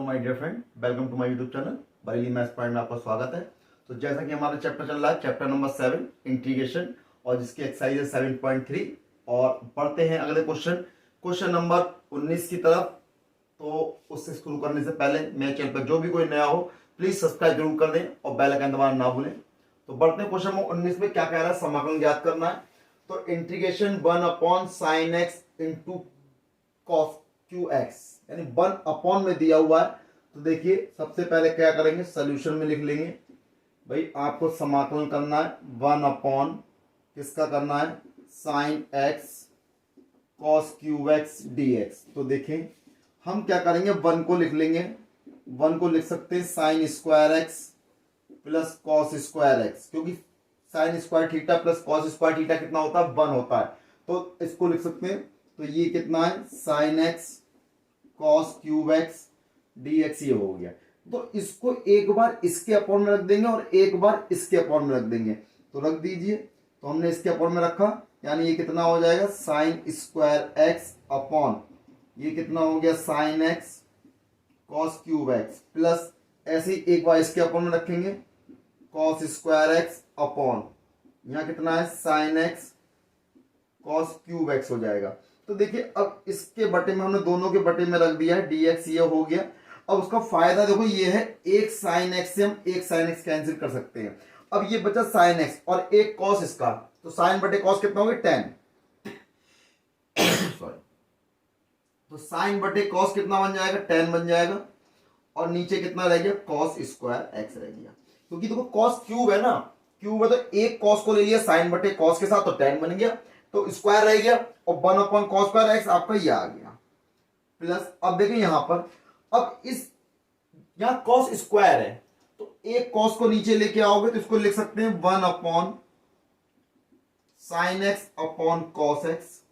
My dear friend, welcome to my YouTube channel Bareilly maths point में आपका स्वागत है। तो जैसा कि हमारा चैप्टर चल रहा है, चैप्टर नंबर 7 इंटीग्रेशन, और जिसकी एक्सरसाइज है 7.3। और पढ़ते हैं अगले क्वेश्चन नंबर 19 की तरफ। तो उससे शुरू करने से पहले मेरे चैनल पर जो भी कोई नया हो प्लीज सब्सक्राइब जरूर कर दें और बेल आइकन दबाना ना भूलें। तो बढ़ते हैं क्वेश्चन नंबर 19 में क्या कह रहा है, समाकलन ज्ञात करना है। तो integration 1/sin x into cos qx, यानी 1 में दिया हुआ है। तो देखिए सबसे पहले क्या करेंगे, सोल्यूशन में लिख लेंगे। भाई आपको समाकलन करना है 1 किसका करना है, साइन एक्स कॉस क्यूएक्स dx। तो देखें हम क्या करेंगे, 1 को लिख लेंगे। 1 को लिख सकते हैं sine square x plus cos square x, क्योंकि sine square theta plus cos square theta कितना होता है, 1 होता है। तो इसको लिख सकते हैं। तो ये कितना है, sine x cos cube x dx, ये हो गया। तो इसको एक बार इसके अपॉन में रख देंगे और एक बार इसके अपॉन में रख देंगे। तो रख दीजिए। तो हमने इसके अपॉन में रखा, यानी ये कितना हो जाएगा, साइन स्क्वायर एक्स अपॉन ये कितना हो गया, sine x cos cube x, plus ऐसे ही एक बार इसके अपॉन में रखेंगे, कॉस स्क्वायर एक्स अपॉन यहाँ कितना है, sine x cos cube x हो जाएगा। तो देखिए अब इसके बटे में हमने दोनों के बटे में रख दिया है, dx ये हो गया। अब उसका फायदा देखो ये है, एक साइन एक्स से हम एक साइन एक्स कैंसिल कर सकते हैं। अब ये बचा साइन एक्स और एक कॉस इसका, तो साइन बटे कॉस कितना हो गया, 10 सॉरी। तो साइन बटे कॉस कितना बन जाएगा, 10 बन जाएगा। और नीचे कितना रह गया, कॉस स्क्वायर एक्स रह गया। क्योंकि देखो कॉस क्यूब है ना, क्यूब है तो एक कॉस को ले लिया साइन बटे कॉस के साथ, तो 10 बन गया। तो स्क्वायर रह गया और 1/cos स्क्वायर एक्स आपका ये आ गया, प्लस अब देखें यहां पर, अब इस यहां कॉस स्क्वायर है तो एक कॉस को नीचे लेके आओगे तो इसको लिख सकते हैं 1/sin x upon cos x.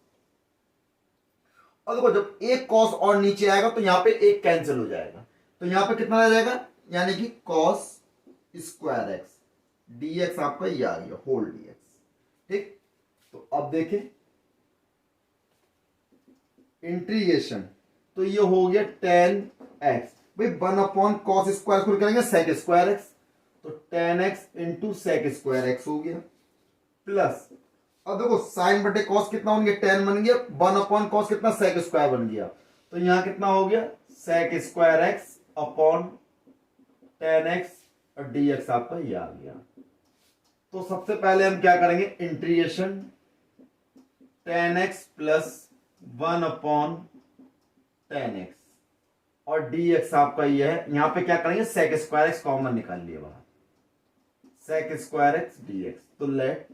और देखो जब एक कॉस और नीचे आएगा तो यहां पे एक कैंसिल हो जाएगा, तो यहां पे कितना रह जाएगा, यानी कि कॉस स्क्वायर एक्स dx आपका ये आ गया, होल dx। ठीक, तो अब देखें इंटीग्रेशन, तो ये हो गया 10x। भाई 1/cos स्क्वायर को करेंगे sec स्क्वायर एक्स, तो 10x into sec square x हो गया, प्लस अब देखो साइन बटे कॉस कितना बन गया, 10 बन गया। 1/cos कितना, सेक स्क्वायर बन गया। तो यहां कितना हो गया, सेक स्क्वायर एक्स अपॉन 10x और dx आपका ये आ गया। तो सबसे पहले हम क्या करेंगे, इंटीग्रेशन 10x प्लस 1/10x और dx आपका ये है। यहां पे क्या करेंगे, सेक स्क्वायर एक्स कॉमन निकाल लिए बाहर, सेक स्क्वायर एक्स dx। तो लेट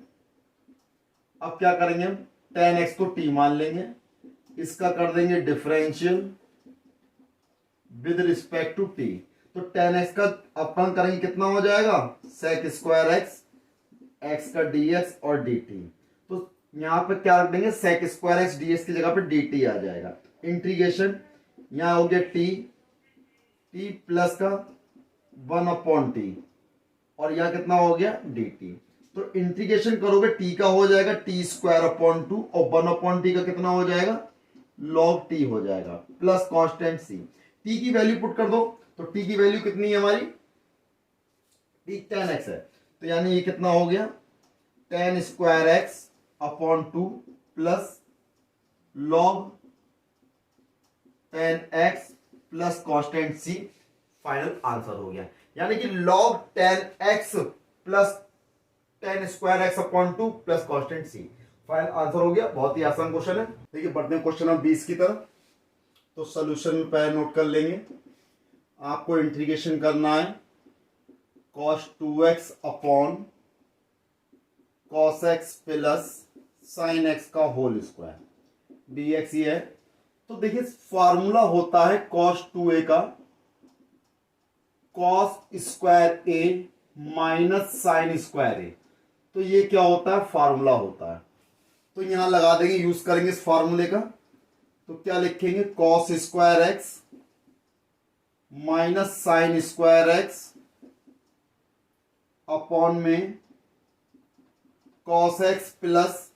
अब क्या करेंगे हम, 10x को t मान लेंगे, इसका कर देंगे differential with respect to t। तो 10x का अपन करेंगे कितना हो जाएगा, सेक स्क्वायर एक्स, x का dx और dt। तो यहां पे क्या रख देंगे, सेक स्क्वायर एक्स dx की जगह पे dt आ जाएगा। इंटीग्रेशन यहां हो गया t प्लस का 1/t और यहां कितना हो गया, dt। तो इंटीग्रेशन करोगे t का हो जाएगा t²/2 और 1/t का कितना हो जाएगा, log t हो जाएगा, प्लस कांस्टेंट c। t की वैल्यू पुट कर दो, तो t की वैल्यू कितनी है हमारी, t 10x है। तो यानी ये कितना हो गया, 10² x/2 plus log 10x plus constant c। Final answer हो गया, यानी कि log 10x plus 10² x/2 plus constant c। Final answer हो गया। बहुत ही आसान क्वेश्चन है। देखिए बढ़ते हैं क्वेश्चन नंबर 20 की तरफ। तो सोल्यूशन में पहले नोट कर लेंगे, आपको इंटीग्रेशन करना है cos 2x upon cos x plus sin x का होल स्क्वायर dx ये है। तो देखिए फॉर्मूला होता है cos 2a का cos square a minus sine square a। तो ये क्या होता है, फॉर्मूला होता है। तो यहां लगा देंगे, यूज करेंगे इस फॉर्मूले का। तो क्या लिखेंगे, cos square x minus sine square x upon में cos x plus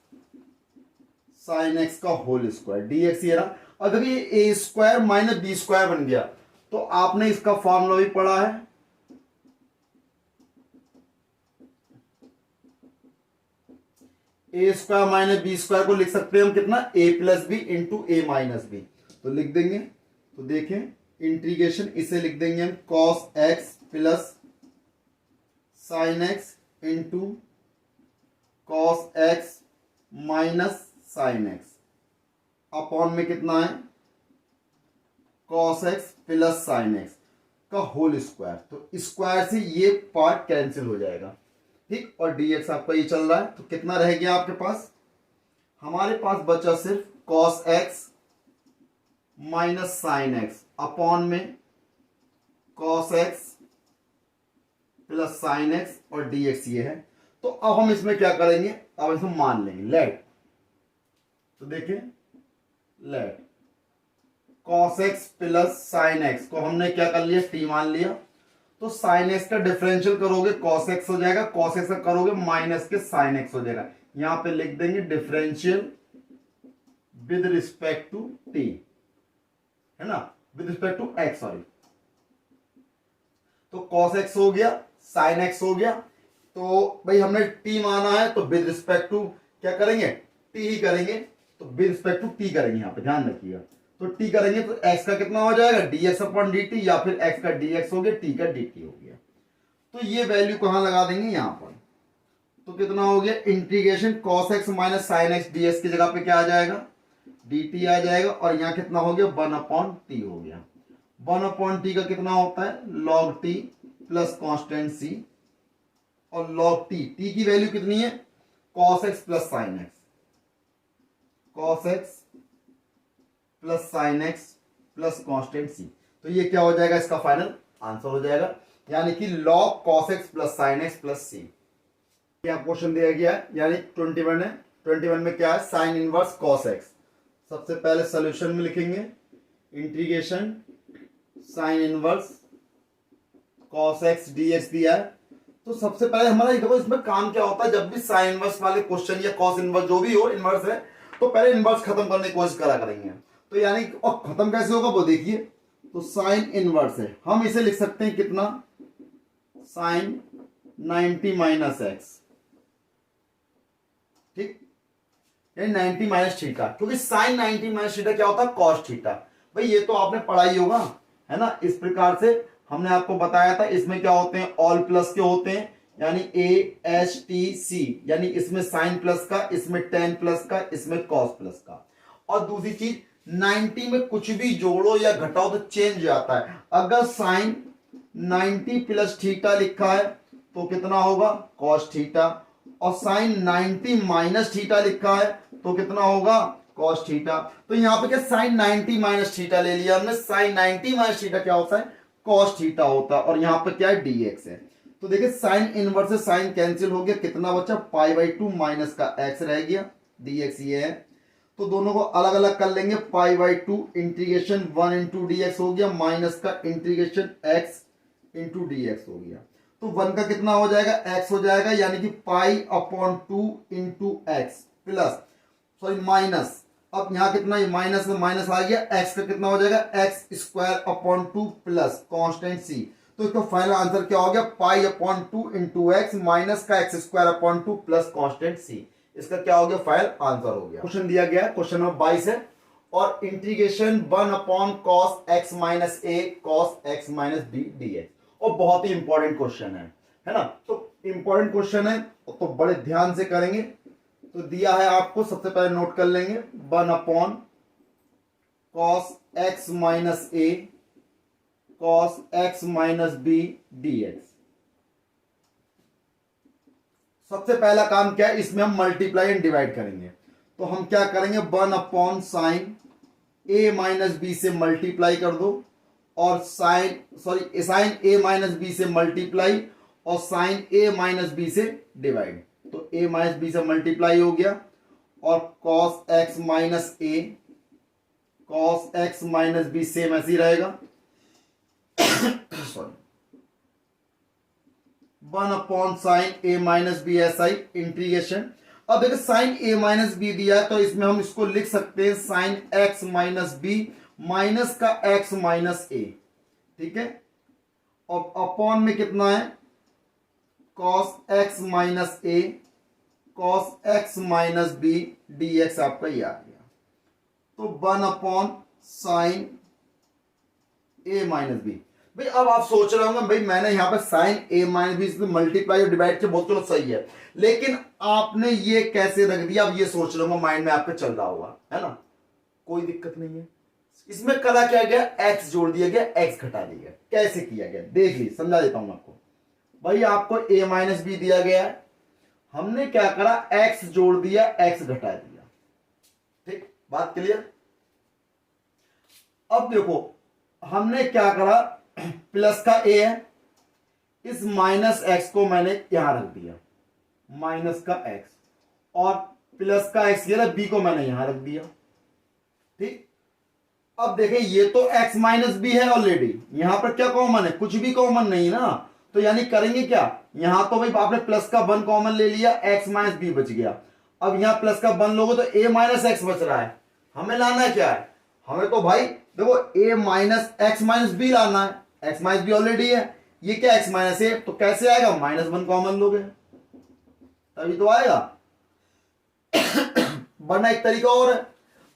sine x का होल स्क्वायर dx ये रहा। अगर ये a square minus B square बन गया तो आपने इसका फॉर्मूला भी पढ़ा है, A square minus B square को लिख सकते हैं हम कितना, A plus B into A minus B. तो लिख देंगे, तो देखें इंटीग्रेशन इसे लिख देंगे हम cos x plus sine x into cos x minus sine x upon में कितना है cos x plus sine X का होल स्क्वायर। तो स्क्वायर से ये पार्ट कैंसिल हो जाएगा, ठीक। और dx आपका ये चल रहा है, तो कितना रह गया आपके पास, हमारे पास बचा सिर्फ cos x minus sine x upon में cos x plus sine x और dx ये है। तो अब हम इसमें क्या करेंगे, अब इसमें मान लेंगे लेट, तो देखें let cos x plus sine X को हमने क्या कर लिया, t मान लिया। तो साइन एक्स का डिफरेंशियल करोगे cos x हो जाएगा, cos x का करोगे माइनस के साइन एक्स हो जाएगा। यहां पे लिख देंगे differential with respect to t, है ना, with respect to x, sorry. तो cos x हो गया, साइन x हो गया। तो भाई हमने t माना है, तो विद रिस्पेक्ट टू क्या करेंगे, t ही करेंगे। तो विद रिस्पेक्ट टू t करेंगे, यहां पे ध्यान रखिएगा। तो t करेंगे तो x का कितना हो जाएगा, dx अपॉन dt, या फिर x का dx हो गया, t का dt हो गया। तो ये वैल्यू कहां लगा देंगे, यहां पर। तो कितना हो गया, integration cos x minus sine x dx की जगह पे क्या आ जाएगा, dt आ जाएगा। और यहां कितना हो गया, 1 अपॉन t हो गया। 1 अपॉन t का कितना होता है, log t plus constant c। और log t की वैल्यू कितनी है, cos x plus sine x, cos x plus sine x plus constant सी। तो ये क्या हो जाएगा, इसका फाइनल आंसर हो जाएगा, यानी कि log cos x plus sine x plus c. क्या क्वेश्चन दिया गया है, यानी 21 है। 21 में क्या है, साइन इनवर्स cos x। सबसे पहले सॉल्यूशन में लिखेंगे integration sine inverse cos x dx दिया है। तो सबसे पहले हमारा देखो इसमें काम क्या होता है, जब भी साइन इनवर्स वाले क्वेश्चन या cos इनवर्स जो भी हो इनवर्स है, तो पहले इनवर्स खत्म करने की कोशिश करा करेंगे। तो यानी और खत्म कैसे होगा वो देखिए। तो साइन इनवर्स है, हम इसे लिख सकते हैं कितना, साइन 90 माइनस एक्स, ठीक, यानी 90 माइनस थीटा, क्योंकि साइन 90 माइनस थीटा क्या होता है, कॉस थीटा। भाई ये तो आपने पढ़ा ही होगा, है ना। इस प्रकार से हमने आपको बताया था, इसमें क्या होते हैं, ऑल प्लस के होते हैं, यानी ए एच टी सी, यानी इसमें साइन प्लस का, इसमें टेन प्लस का, इसमें कॉस प्लस का। और दूसरी चीज 90 में कुछ भी जोड़ो या घटाओ तो चेंज आता है। अगर साइन 90 प्लस थीटा लिखा है तो कितना होगा, कॉस थीटा। और साइन 90 माइनस थीटा लिखा है तो कितना होगा, कॉस थीटा। तो यहां पे क्या साइन 90 माइनस थीटा ले लिया हमने, साइन 90 माइनस थीटा क्या होता है, कॉस थीटा होता है। और यहां पे क्या है, dx है। तो देखिए साइन इनवर्स से साइन कैंसिल हो गया, कितना बचा, π/2 माइनस का x रह गया, dx ये है। तो दोनों को अलग अलग कर लेंगे, π/2 इंटीग्रेशन 1 इंटू dx हो गया, माइनस का इंटीग्रेशन x इंटू dx हो गया। तो 1 का कितना हो जाएगा, x हो जाएगा, यानी कि π/2 into x plus, sorry minus, अब यहां कितना, माइनस में माइनस आ गया, x का कितना हो जाएगा, x square upon 2 plus constant c। तो इसका फाइनल आंसर क्या हो गया, π/2 इंटू एक्स माइनस का x square upon 2 plus constant c। इसका क्या हो गया, फाइनल आंसर हो गया। क्वेश्चन दिया गया है, क्वेश्चन नंबर 22 है, और integration 1 upon cos x minus a cos x minus b dx। और बहुत ही इंपॉर्टेंट क्वेश्चन है ना। तो इंपॉर्टेंट क्वेश्चन है तो बड़े ध्यान से करेंगे। तो दिया है आपको, सबसे पहले नोट कर लेंगे, 1 upon cos x minus a cos x minus b dx। सबसे पहला काम क्या है, इसमें हम मल्टीप्लाई एंड डिवाइड करेंगे। तो हम क्या करेंगे, 1 upon sine a minus B से मल्टीप्लाई कर दो, और साइन a माइनस बी से मल्टीप्लाई, और साइन a माइनस बी से डिवाइड। तो a माइनस बी से मल्टीप्लाई हो गया, और cos x minus a cos x minus B same ऐसे ही रहेगा। Sorry, 1 upon sine a minus B S I integration. अब देखो साइन a माइनस बी दिया है, तो इसमें हम इसको लिख सकते हैं sine x minus b minus का x माइनस a, ठीक है। और अपॉन में कितना है, cos x minus a cos x minus b d x आपका ये आ गया। तो 1 अपॉन साइन ए माइनस बी। भाई अब आप सोच रहे होंगे भाई मैंने यहां पे साइन ए माइनस बी इसमें मल्टीप्लाई और डिवाइड किया, बहुत गलत सही है, लेकिन आपने ये कैसे रख दिया, अब ये सोच रहे होंगे माइंड में आपके चल रहा होगा, है ना, कोई दिक्कत नहीं है। इसमें करा क्या गया, एक्स जोड़ दिया गया, एक्स घटा दिया गया। कैसे किया गया देख लीजिए, समझा देता हूं आपको। भाई आपको ए माइनस बी दिया गया है, हमने क्या करा, एक्स जोड़ दिया, एक्स घटा दिया। ठीक, बात क्लियर। अब देखो हमने क्या करा, प्लस का ए है, इस माइनस एक्स को मैंने यहां रख दिया, माइनस का एक्स, और प्लस का एक्स ये बी को मैंने यहां रख दिया। ठीक, अब देखें ये तो x माइनस बी है ऑलरेडी, यहां पर क्या कॉमन है, कुछ भी कॉमन नहीं ना, तो यानी करेंगे क्या, यहां तो भाई आपने प्लस का 1 कॉमन ले लिया, x माइनस बी बच गया। अब यहां प्लस का 1 लोगे तो a माइनस एक्स बच रहा है, हमें लाना क्या है, हमें तो भाई देखो a minus X minus B लाना है, x माइनस बी ऑलरेडी है, ये क्या x माइनस ए, तो कैसे आएगा, -1 कॉमन लोगे तभी तो आएगा। वरना एक तरीका और है,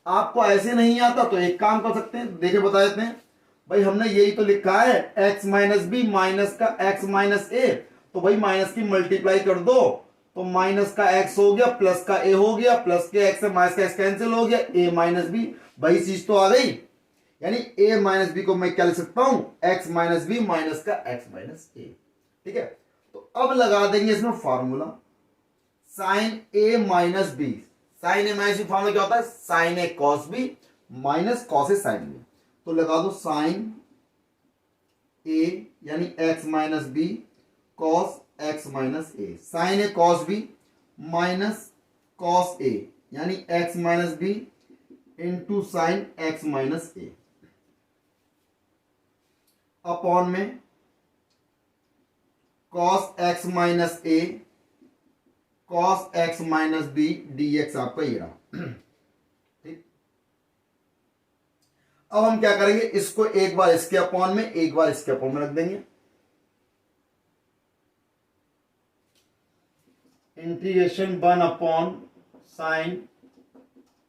आपको ऐसे नहीं आता तो एक काम कर सकते हैं, देखे बता देते हैं। भाई हमने यही तो लिखा है x माइनस बी माइनस का x माइनस ए, तो भाई माइनस की मल्टीप्लाई कर दो, तो माइनस का x हो गया, प्लस का a हो गया, प्लस के x से माइनस का x कैंसिल हो गया, a माइनस बी, वही चीज तो आ गई। यानी a माइनस बी को मैं क्या लिख सकता हूं, x माइनस बी माइनस का x माइनस ए। ठीक है, तो अब लगा देंगे इसमें फॉर्मूला, साइन ए माइनस बी, साइन ए माइनस बी फॉर्मूला क्या होता है, sine a cos b minus cos a sine b. तो लगा दो साइन ए यानी x minus b cos x minus a, sine a cos b minus cos a यानी x minus b into sine x minus a, upon में cos x minus a cos x minus b d x आपका ये रहा। ठीक, अब हम क्या करेंगे, इसको एक बार इसके अपॉन में एक बार इसके अपॉन में रख देंगे, इंटीग्रेशन 1 अपॉन साइन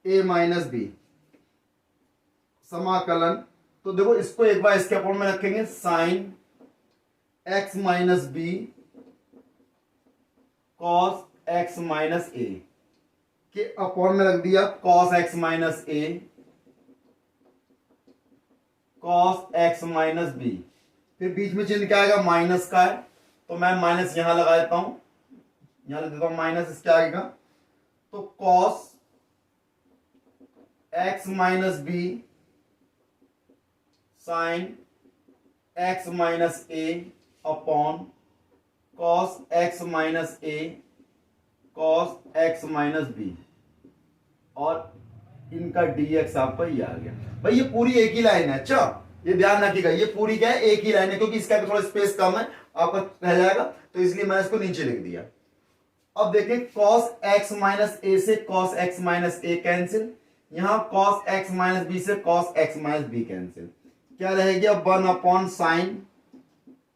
ए माइनस बी समाकलन। तो देखो इसको एक बार इसके अपॉन में रखेंगे, sine x minus b cos x minus a के अपॉन में रख दिया, cos x minus a cos x minus b, फिर बीच में चिन्ह क्या आएगा, माइनस का है, तो मैं माइनस यहां लगा देता हूं, यहां लिख देता हूं माइनस, इसके आएगा तो cos x minus b sine x minus a upon cos x minus a cos x minus b, और इनका dx आपका ये आ गया। भाई ये पूरी एक ही लाइन है, अच्छा ये ध्यान रखिएगा, ये पूरी क्या है, एक ही लाइन है, क्योंकि इसका थोड़ा स्पेस कम है आपका रह जाएगा, तो इसलिए मैंने इसको नीचे लिख दिया। अब देखिए cos x माइनस ए से cos x minus A cancel, यहां cos x माइनस बी से cos x minus B cancel, क्या रह गया 1 अपॉन साइन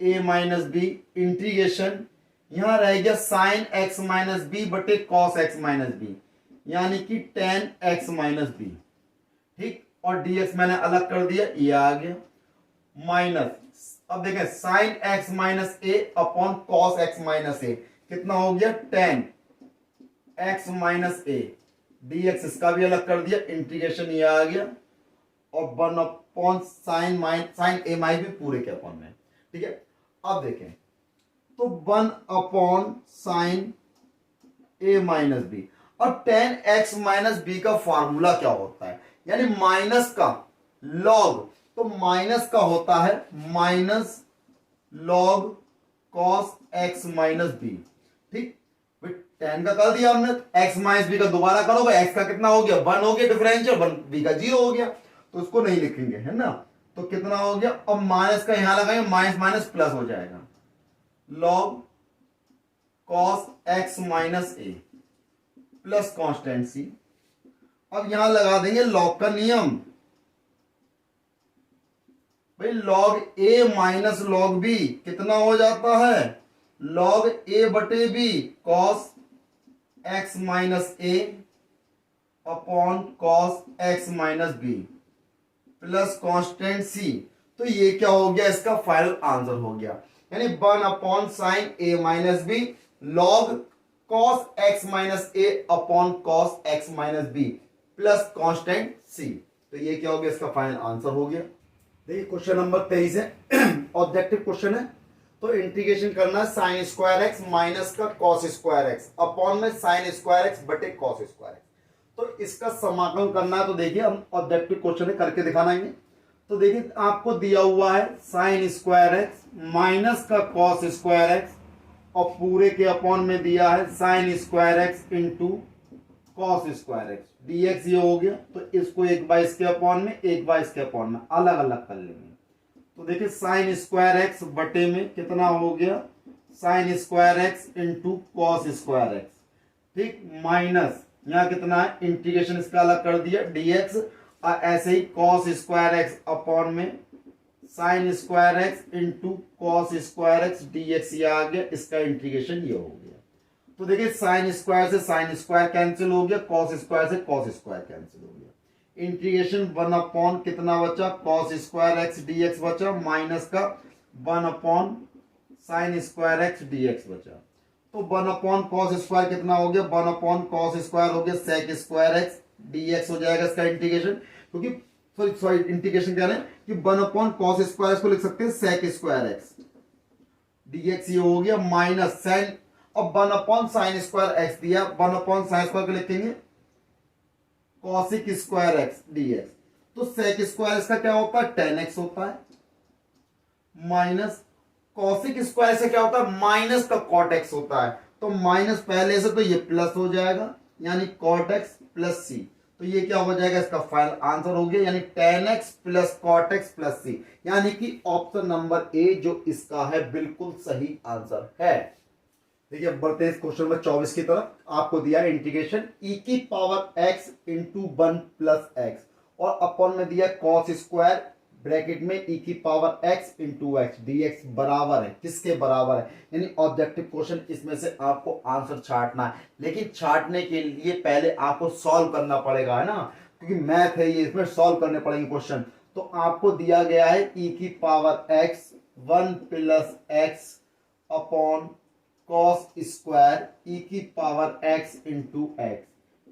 ए माइनस बी इंटीग्रेशन, यहां रह गया साइन एक्स माइनस बी बटे कॉस एक्स माइनस बी यानी कि टेन एक्स माइनस बी। ठीक, और dx मैंने अलग कर दिया, ये आ गया माइनस, अब देखें sign x minus a upon cos x minus ए कितना हो गया, टेन एक्स माइनस ए, dx इसका भी अलग कर दिया, इंटीग्रेशन ये आ गया, और 1 अपॉन साइन ए माइनस बी पूरे के अपॉन में। ठीक है, अब देखें तो 1 अपॉन साइन ए माइनस बी, और 10x माइनस बी का फॉर्मूला क्या होता है, यानी माइनस का लॉग, तो माइनस का होता है minus log cos x minus B. ठीक, 10 का कर दिया हमने, x माइनस बी का दोबारा करोगे, x का कितना हो गया 1 हो गया डिफरेंशियल, 1 बी का 0 हो गया, तो उसको नहीं लिखेंगे, है ना, तो कितना हो गया, अब माइनस का यहां लगाएंगे, माइनस माइनस प्लस हो जाएगा, लॉग कॉस एक्स माइनस ए प्लस कांस्टेंट सी। अब यहां लगा देंगे लॉग का नियम, भाई log a minus log b कितना हो जाता है, log a बटे b cos x minus a upon cos x minus b plus constant c। तो ये क्या हो गया, इसका फाइनल आंसर हो गया, यानी 1 upon sine a minus b log cos x minus a upon cos x minus b plus constant c। तो ये क्या हो गया, इसका फाइनल आंसर हो गया। देखिए क्वेश्चन नंबर 23 है, ऑब्जेक्टिव क्वेश्चन है। तो इंटीग्रेशन करना है साइन स्क्वायर एक्स माइनस का कॉस स्क्वायर एक्स अपॉन में साइन स्क्वायर एक्स बटे कॉस स्क्वायर एक्स। तो इसका समाकलन करना है। तो देखिए हम ऑब्जेक्टिव क्वेश्चन है, करके दिखाएंगे। तो देखिए आपको दिया हुआ है साइन स्क्वायर एक्स माइनस का कॉस स्क्वायर एक्स और पूरे के अपॉन में दिया है sign square x into cos square x dx ये हो गया। तो इसको एक बार इसके अपॉन में, एक बार इसके अपॉन में अलग अलग कर लेंगे। तो देखिए साइन स्क्वायर एक्स बटे में कितना हो गया, sign square x into cos square x, ठीक, माइनस यहाँ कितना है, इंटीग्रेशन इसका अलग कर दिया dx, और ऐसे ही कॉस स्क्वायर एक्स अपॉन में sign square x into cos square x dx ये आ गया, इसका इंटीग्रेशन ये हो गया। तो देखिए साइन स्क्वायर से साइन स्क्वायर कैंसिल हो गया, कॉस स्क्वायर से कॉस स्क्वायर कैंसिल हो गया। इंटीग्रेशन 1 अपॉन कितना बचा, कॉस स्क्वायर एक्स dx बचा, माइनस का 1 upon sign square x dx बचा। तो 1 अपॉन कॉस स्क्वायर कितना हो गया, 1 अपॉन कॉस स्क्वायर हो गया सेक स्क्वायर एक्स dx हो जाएगा इसका इंटीग्रेशन, क्योंकि सॉरी इंटीग्रेशन कह रहे हैं कि 1 अपॉन कॉस स्क्वायर को लिख सकते हैं सेक स्क्वायर एक्स dx ये हो गया, माइनस साइन, अब 1 अपॉन साइन स्क्वायर एक्स दिया, 1 अपॉन साइन स्क्वायर को लिखेंगे कॉसिक स्क्वायर एक्स dx। तो सेक स्क्वायर इसका क्या होता है, tan x होता है, माइनस कॉसिक स्क्वायर से क्या होता है, माइनस का कॉट एक्स होता है। तो माइनस पहले से तो ये प्लस हो जाएगा, यानी कॉट एक्स प्लस सी। तो ये क्या हो जाएगा, इसका फाइनल आंसर हो गया, यानी tan x plus cot x plus c, यानी कि ऑप्शन नंबर ए जो इसका है बिल्कुल सही आंसर है। देखिए अब बढ़ते हैं क्वेश्चन नंबर 24 की तरफ। आपको दिया है इंटीग्रेशन e की power x into 1 plus x और अपॉन में दिया कॉस स्क्वायर ब्रैकेट में e की power x into x dx बराबर है, किसके बराबर है, यानी ऑब्जेक्टिव क्वेश्चन। इसमें से आपको आंसर छांटना है, लेकिन छांटने के लिए पहले आपको सॉल्व करना पड़ेगा, है ना, क्योंकि मैथ है ये, इसमें सॉल्व करने पड़ेंगे क्वेश्चन। तो आपको दिया गया है e की power x 1 plus x upon cos square e की power x into x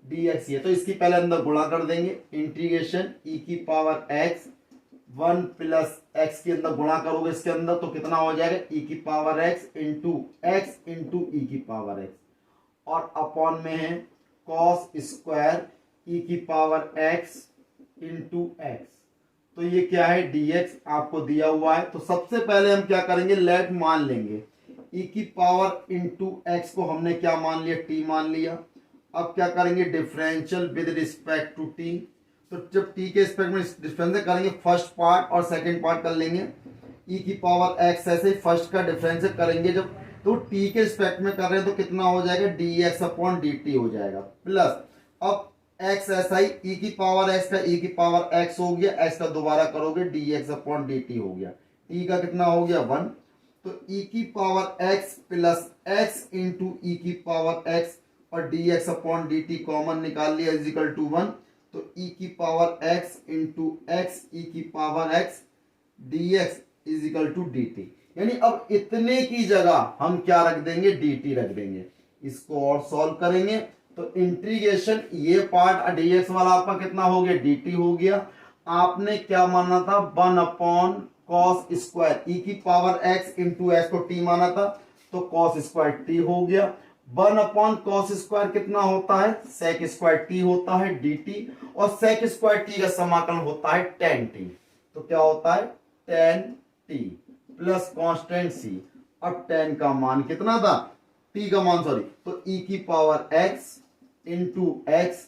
dx ये। तो इसकी पहले अंदर गुणा कर देंगे, इंटीग्रेशन e की पावर x 1 प्लस एक्स के अंदर गुणा करोगे इसके अंदर तो कितना हो जाएगा, e की power x into x into e की पावर x, और अपॉन में है कॉस स्क्वायर e की पावर x इंटू एक्स। तो ये क्या है, dx आपको दिया हुआ है। तो सबसे पहले हम क्या करेंगे, लेट मान लेंगे e की पावर इंटू एक्स को हमने क्या मान लिया, t मान लिया। अब क्या करेंगे, differential with respect to t। तो जब t के रिस्पेक्ट में डिफरेंशियल करेंगे, फर्स्ट पार्ट और सेकंड पार्ट कर लेंगे। e की पावर x ऐसे ही फर्स्ट का डिफरेंशियल करेंगे जब, तो t के रिस्पेक्ट में कर रहे हैं तो कितना हो जाएगा, dx अपॉन dt हो जाएगा, प्लस अब x ऐसा ही e की पावर x का e की पावर x हो गया, x का दोबारा करोगे dx अपॉन dt हो गया, t का कितना हो गया 1। तो e की power x plus x into e की पावर x और dx अपॉन dt कॉमन निकाल लिया इज इक्वल टू 1। तो e की power x into X e की power x dx is equal to dt, यानी अब इतने की जगह हम क्या रख देंगे, dt रख देंगे। इसको और सॉल्व करेंगे तो इंटीग्रेशन ये पार्ट dx वाला आपका कितना हो गया, dt हो गया। आपने क्या माना था, 1 अपॉन कॉस स्क्वायर e की पावर x इंटू एक्स को t माना था, तो कॉस स्क्वायर t हो गया। 1 अपॉन कॉस स्क्वायर कितना होता है, सेक स्क्वायर t होता है dt, और सेक स्क्वायर t का समाकलन होता है tan t। तो क्या होता है, tan t plus constant c। अब tan का मान कितना था, t का मान सॉरी, तो e की power x into x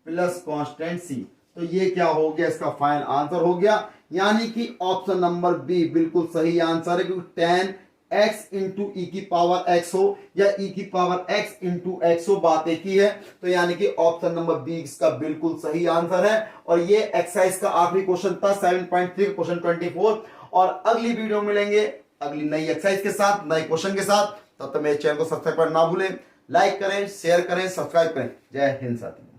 plus constant c। तो ये क्या हो गया, इसका फाइनल आंसर हो गया, यानी कि ऑप्शन नंबर बी बिल्कुल सही आंसर है, क्योंकि tan x इंटू ई की पावर x हो या e की पावर x इंटू एक्स हो, बात एक ही है। तो यानी कि ऑप्शन नंबर बी इसका बिल्कुल सही आंसर है। और ये एक्सरसाइज का आखिरी क्वेश्चन था 7.3 क्वेश्चन 24, और अगली वीडियो में मिलेंगे अगली नई एक्सरसाइज के साथ, नए क्वेश्चन के साथ। तब तक मेरे चैनल को सब्सक्राइब करना ना भूलें। लाइक करें, शेयर करें, सब्सक्राइब करें। जय हिंद साथियों।